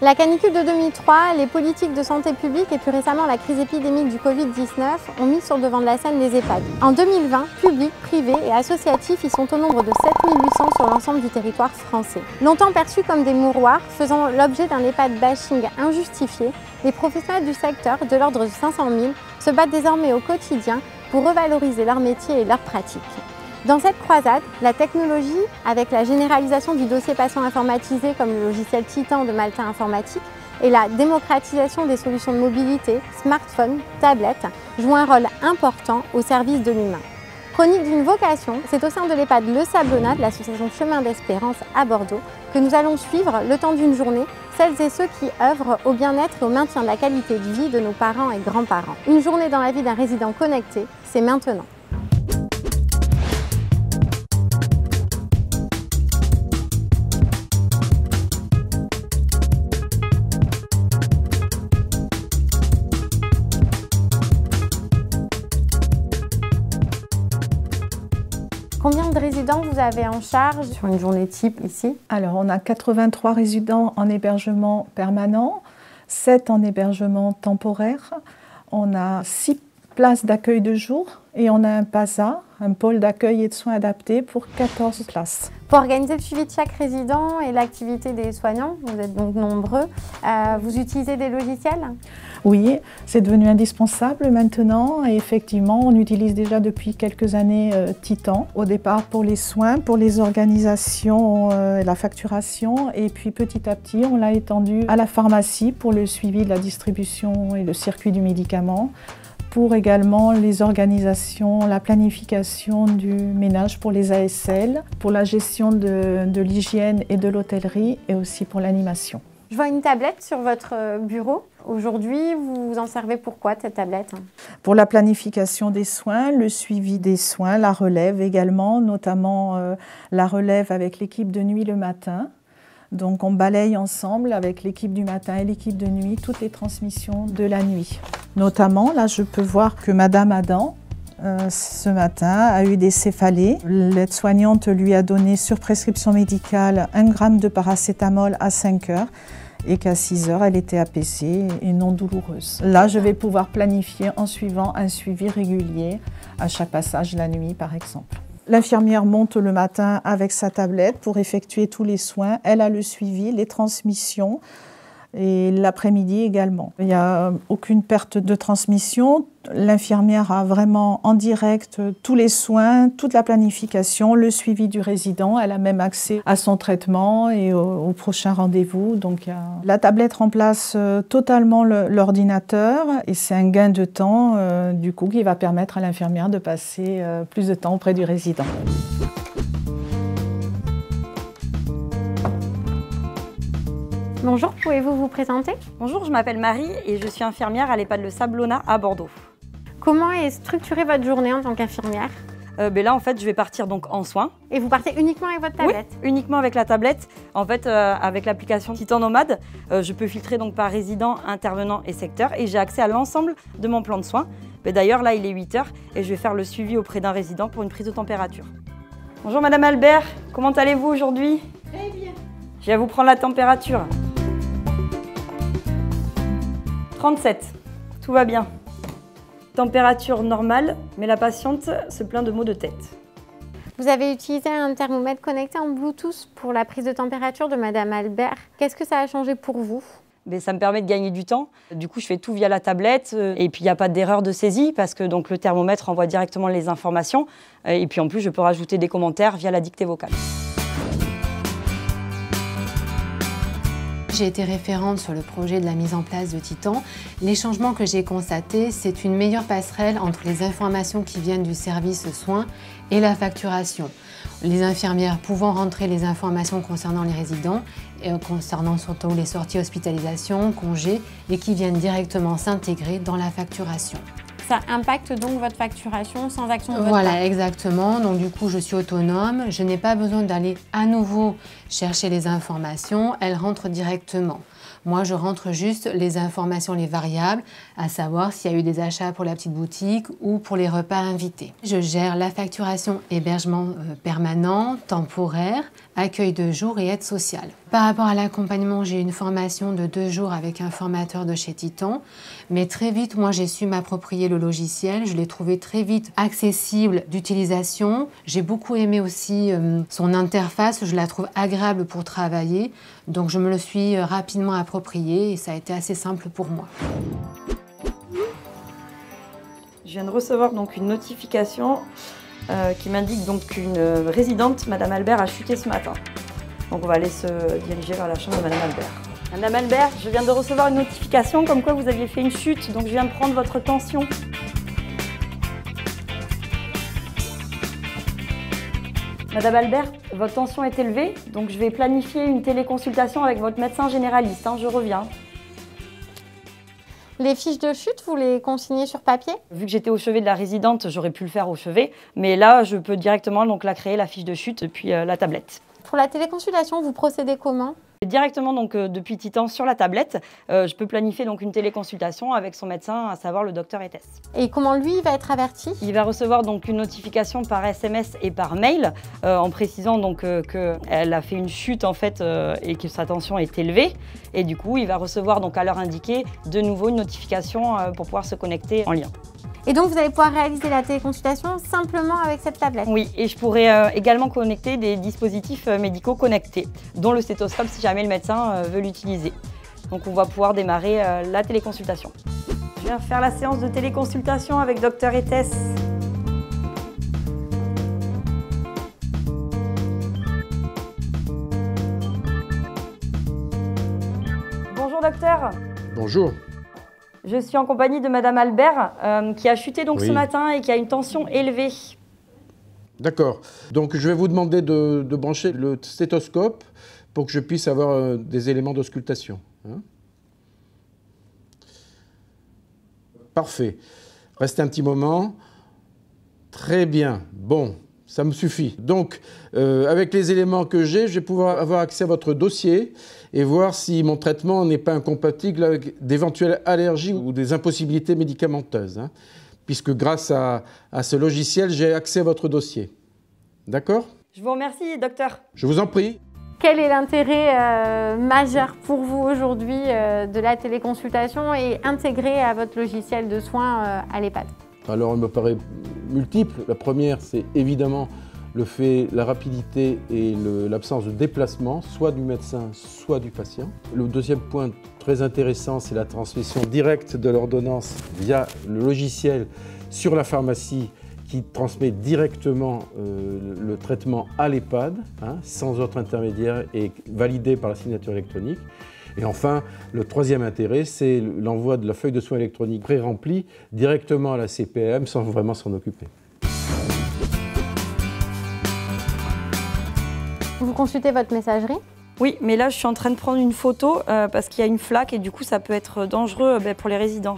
La canicule de 2003, les politiques de santé publique et plus récemment la crise épidémique du Covid-19 ont mis sur le devant de la scène les EHPAD. En 2020, publics, privés et associatifs, ils sont au nombre de 7800 sur l'ensemble du territoire français. Longtemps perçus comme des mouroirs, faisant l'objet d'un EHPAD bashing injustifié, les professionnels du secteur, de l'ordre de 500 000, se battent désormais au quotidien pour revaloriser leur métier et leurs pratiques. Dans cette croisade, la technologie, avec la généralisation du dossier patient informatisé comme le logiciel Titan de Malta Informatique et la démocratisation des solutions de mobilité, smartphones, tablettes, jouent un rôle important au service de l'humain. Chronique d'une vocation, c'est au sein de l'EHPAD Le Sablonnat de l'association Chemin d'Espérance à Bordeaux que nous allons suivre, le temps d'une journée, celles et ceux qui œuvrent au bien-être et au maintien de la qualité de vie de nos parents et grands-parents. Une journée dans la vie d'un résident connecté, c'est maintenant. Combien de résidents vous avez en charge sur une journée type ici? Alors, on a 83 résidents en hébergement permanent, 7 en hébergement temporaire. On a 6 places d'accueil de jour et on a un PASA, un pôle d'accueil et de soins adaptés pour 14 places. Pour organiser le suivi de chaque résident et l'activité des soignants, vous êtes donc nombreux, vous utilisez des logiciels? Oui, c'est devenu indispensable maintenant et effectivement, on utilise déjà depuis quelques années Titan. Au départ pour les soins, pour les organisations, la facturation et puis petit à petit, on l'a étendu à la pharmacie pour le suivi de la distribution et le circuit du médicament, pour également les organisations, la planification du ménage pour les ASL, pour la gestion de l'hygiène et de l'hôtellerie et aussi pour l'animation. Je vois une tablette sur votre bureau. Aujourd'hui, vous vous en servez pour quoi, cette tablette? Pour la planification des soins, le suivi des soins, la relève également, notamment la relève avec l'équipe de nuit le matin. Donc on balaye ensemble avec l'équipe du matin et l'équipe de nuit toutes les transmissions de la nuit. Notamment, là je peux voir que Madame Adam, ce matin, a eu des céphalées. L'aide-soignante lui a donné sur prescription médicale 1 gramme de paracétamol à 5 heures et qu'à 6 heures, elle était apaisée et non douloureuse. Là, je vais pouvoir planifier en suivant un suivi régulier à chaque passage la nuit, par exemple. L'infirmière monte le matin avec sa tablette pour effectuer tous les soins. Elle a le suivi, les transmissions et l'après-midi également. Il n'y a aucune perte de transmission. L'infirmière a vraiment en direct tous les soins, toute la planification, le suivi du résident. Elle a même accès à son traitement et au prochain rendez-vous. Donc la tablette remplace totalement l'ordinateur et c'est un gain de temps du coup qui va permettre à l'infirmière de passer plus de temps auprès du résident. Bonjour, pouvez-vous vous présenter? Bonjour, je m'appelle Marie et je suis infirmière à l'EHPAD Le Sablonnat à Bordeaux. Comment est structurée votre journée en tant qu'infirmière? Là, en fait, je vais partir donc en soins. Et vous partez uniquement avec votre tablette? Oui, uniquement avec la tablette. En fait, avec l'application Titan Nomade, je peux filtrer donc par résident, intervenant et secteur et j'ai accès à l'ensemble de mon plan de soins. D'ailleurs, là, il est 8 h et je vais faire le suivi auprès d'un résident pour une prise de température. Bonjour Madame Albert, comment allez-vous aujourd'hui? Très bien. Je vais vous prendre la température. 37, tout va bien. Température normale, mais la patiente se plaint de maux de tête. Vous avez utilisé un thermomètre connecté en Bluetooth pour la prise de température de Madame Albert. Qu'est-ce que ça a changé pour vous? Ça me permet de gagner du temps. Du coup, je fais tout via la tablette et puis il n'y a pas d'erreur de saisie parce que donc, le thermomètre envoie directement les informations. Et puis en plus, je peux rajouter des commentaires via la dictée vocale. J'ai été référente sur le projet de la mise en place de Titan. Les changements que j'ai constatés, c'est une meilleure passerelle entre les informations qui viennent du service soins et la facturation. Les infirmières pouvant rentrer les informations concernant les résidents, concernant surtout les sorties hospitalisation, congés, et qui viennent directement s'intégrer dans la facturation. Ça impacte donc votre facturation sans action de votre Voilà, part. exactement. Donc du coup, je suis autonome. Je n'ai pas besoin d'aller à nouveau chercher les informations. Elles rentrent directement. Moi, je rentre juste les informations, les variables, à savoir s'il y a eu des achats pour la petite boutique ou pour les repas invités. Je gère la facturation hébergement permanent, temporaire, accueil de jour et aide sociale. Par rapport à l'accompagnement, j'ai eu une formation de 2 jours avec un formateur de chez Titan. Mais très vite, moi, j'ai su m'approprier le logiciel. Je l'ai trouvé très vite accessible d'utilisation. J'ai beaucoup aimé aussi son interface. Je la trouve agréable pour travailler. Donc, je me le suis rapidement approprié et ça a été assez simple pour moi. Je viens de recevoir donc une notification qui m'indique donc qu'une résidente, Madame Albert, a chuté ce matin. Donc on va aller se diriger vers la chambre de Madame Albert. Madame Albert, je viens de recevoir une notification comme quoi vous aviez fait une chute, donc je viens de prendre votre tension. Madame Albert, votre tension est élevée, donc je vais planifier une téléconsultation avec votre médecin généraliste. Je reviens. Les fiches de chute, vous les consignez sur papier? Vu que j'étais au chevet de la résidente, j'aurais pu le faire au chevet, mais là, je peux directement donc, la créer, la fiche de chute, depuis la tablette. Pour la téléconsultation, vous procédez comment? Directement donc, depuis Titan sur la tablette, je peux planifier donc, une téléconsultation avec son médecin, à savoir le docteur Etes. Et comment lui il va être averti? Il va recevoir donc, une notification par SMS et par mail en précisant qu'elle a fait une chute en fait, et que sa tension est élevée. Et du coup, il va recevoir donc, à l'heure indiquée de nouveau une notification pour pouvoir se connecter en lien. Et donc vous allez pouvoir réaliser la téléconsultation simplement avec cette tablette? Oui, et je pourrais également connecter des dispositifs médicaux connectés, dont le stéthoscope si jamais le médecin veut l'utiliser. Donc on va pouvoir démarrer la téléconsultation. Je viens faire la séance de téléconsultation avec Dr Etes. Bonjour docteur. Bonjour. Je suis en compagnie de Madame Albert qui a chuté donc ce matin et qui a une tension élevée. D'accord. Donc je vais vous demander de brancher le stéthoscope pour que je puisse avoir des éléments d'auscultation. Parfait. Restez un petit moment. Très bien. Bon, ça me suffit. Donc, avec les éléments que j'ai, je vais pouvoir avoir accès à votre dossier et voir si mon traitement n'est pas incompatible avec d'éventuelles allergies ou des impossibilités médicamenteuses. Puisque grâce à ce logiciel, j'ai accès à votre dossier. D'accord? Je vous remercie, docteur. Je vous en prie. Quel est l'intérêt majeur pour vous aujourd'hui de la téléconsultation et intégrée à votre logiciel de soins à l'EHPAD? Alors, il me paraît multiple. La première, c'est évidemment la rapidité et l'absence de déplacement, soit du médecin, soit du patient. Le deuxième point très intéressant, c'est la transmission directe de l'ordonnance via le logiciel sur la pharmacie qui transmet directement le traitement à l'EHPAD, sans autre intermédiaire et validé par la signature électronique. Et enfin, le troisième intérêt, c'est l'envoi de la feuille de soins électronique pré-remplie directement à la CPAM sans vraiment s'en occuper. Vous consultez votre messagerie? Oui, mais là, je suis en train de prendre une photo parce qu'il y a une flaque et du coup, ça peut être dangereux pour les résidents.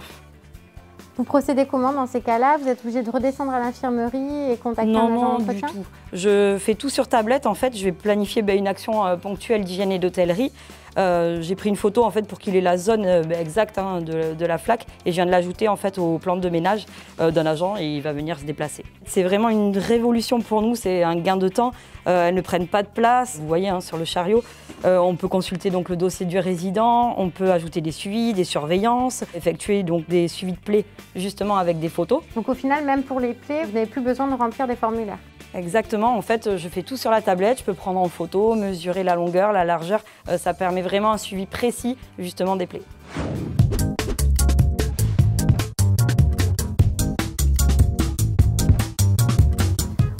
Vous procédez comment dans ces cas-là? Vous êtes obligé de redescendre à l'infirmerie et contacter un agent d'entretien? Non, du tout. Je fais tout sur tablette. En fait, je vais planifier une action ponctuelle d'hygiène et d'hôtellerie. J'ai pris une photo en fait, pour qu'il ait la zone exacte de la flaque et je viens de l'ajouter en fait, au plan de ménage d'un agent et il va venir se déplacer. C'est vraiment une révolution pour nous, c'est un gain de temps. Elles ne prennent pas de place. Vous voyez sur le chariot, on peut consulter donc, le dossier du résident, on peut ajouter des suivis, des surveillances, effectuer donc, des suivis de plaies justement avec des photos. Donc au final, même pour les plaies, vous n'avez plus besoin de remplir des formulaires? Exactement, en fait, je fais tout sur la tablette, je peux prendre en photo, mesurer la longueur, la largeur, ça permet vraiment un suivi précis justement des plaies.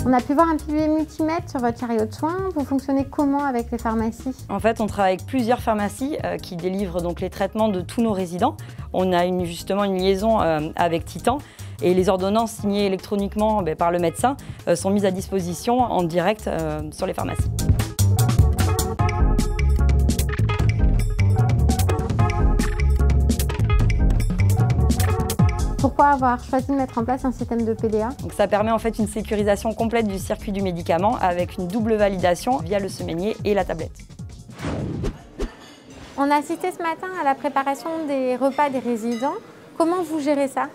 On a pu voir un pilier multimètre sur votre chariot de soins. Vous fonctionnez comment avec les pharmacies? En fait, on travaille avec plusieurs pharmacies qui délivrent donc, les traitements de tous nos résidents. On a justement une liaison avec Titan. Et les ordonnances signées électroniquement par le médecin sont mises à disposition en direct sur les pharmacies. Pourquoi avoir choisi de mettre en place un système de PDA? Donc ça permet en fait une sécurisation complète du circuit du médicament avec une double validation via le semainier et la tablette. On a assisté ce matin à la préparation des repas des résidents. Comment vous gérez ça?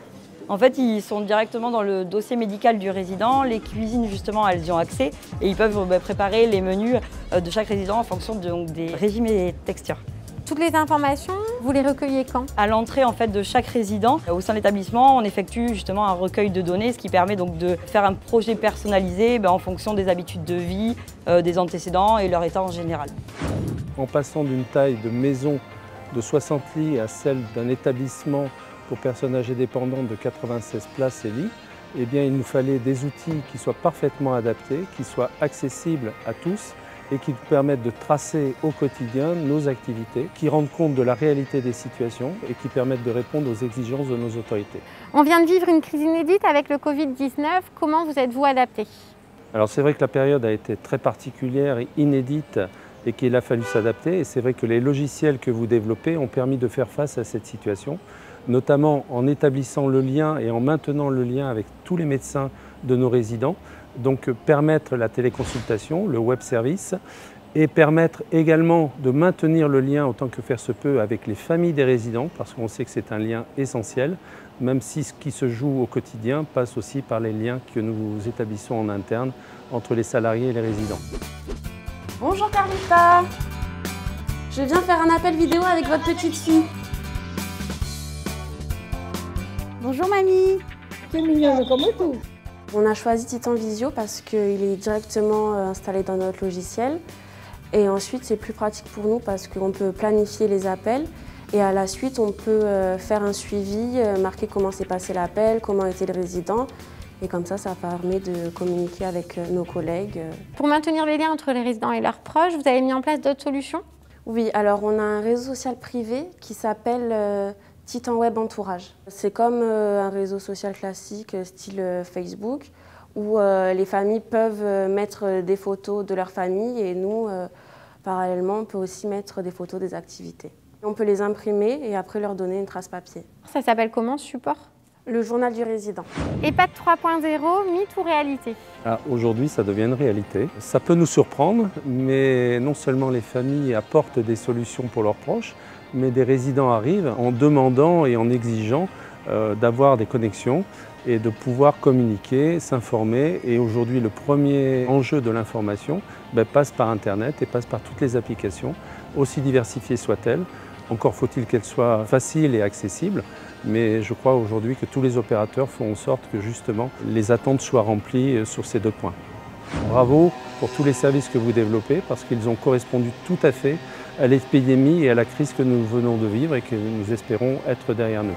En fait, ils sont directement dans le dossier médical du résident. Les cuisines, justement, elles y ont accès et ils peuvent préparer les menus de chaque résident en fonction des régimes et textures. Toutes les informations, vous les recueillez quand? À l'entrée en fait, de chaque résident, au sein de l'établissement, on effectue justement un recueil de données, ce qui permet donc de faire un projet personnalisé en fonction des habitudes de vie, des antécédents et leur état en général. En passant d'une taille de maison de 60 lits à celle d'un établissement pour personnes âgées dépendantes de 96 places et lits, eh bien, il nous fallait des outils qui soient parfaitement adaptés, qui soient accessibles à tous et qui nous permettent de tracer au quotidien nos activités, qui rendent compte de la réalité des situations et qui permettent de répondre aux exigences de nos autorités. On vient de vivre une crise inédite avec le Covid-19. Comment vous êtes-vous adapté? Alors c'est vrai que la période a été très particulière et inédite et qu'il a fallu s'adapter. Et c'est vrai que les logiciels que vous développez ont permis de faire face à cette situation, notamment en établissant le lien et en maintenant le lien avec tous les médecins de nos résidents. Donc permettre la téléconsultation, le web service, et permettre également de maintenir le lien autant que faire se peut avec les familles des résidents, parce qu'on sait que c'est un lien essentiel, même si ce qui se joue au quotidien passe aussi par les liens que nous établissons en interne entre les salariés et les résidents. Bonjour Carlita, je viens faire un appel vidéo avec votre petite fille. Bonjour mamie. C'est mignon, comme tout. On a choisi Titan Visio parce qu'il est directement installé dans notre logiciel. Et ensuite, c'est plus pratique pour nous parce qu'on peut planifier les appels. Et à la suite, on peut faire un suivi, marquer comment s'est passé l'appel, comment était le résident. Et comme ça permet de communiquer avec nos collègues. Pour maintenir les liens entre les résidents et leurs proches, vous avez mis en place d'autres solutions? Oui, alors on a un réseau social privé qui s'appelle Titan Web Entourage. C'est comme un réseau social classique, style Facebook, où les familles peuvent mettre des photos de leur famille et nous, parallèlement, on peut aussi mettre des photos des activités. On peut les imprimer et après leur donner une trace papier. Ça s'appelle comment ce support? Le journal du résident. EHPAD 3.0, mythe ou réalité? Aujourd'hui, ça devient une réalité. Ça peut nous surprendre, mais non seulement les familles apportent des solutions pour leurs proches, mais des résidents arrivent en demandant et en exigeant d'avoir des connexions et de pouvoir communiquer, s'informer. Et aujourd'hui, le premier enjeu de l'information passe par Internet et passe par toutes les applications, aussi diversifiées soient-elles. Encore faut-il qu'elles soient faciles et accessibles, mais je crois aujourd'hui que tous les opérateurs font en sorte que justement les attentes soient remplies sur ces deux points. Bravo pour tous les services que vous développez parce qu'ils ont correspondu tout à fait à l'épidémie et à la crise que nous venons de vivre et que nous espérons être derrière nous.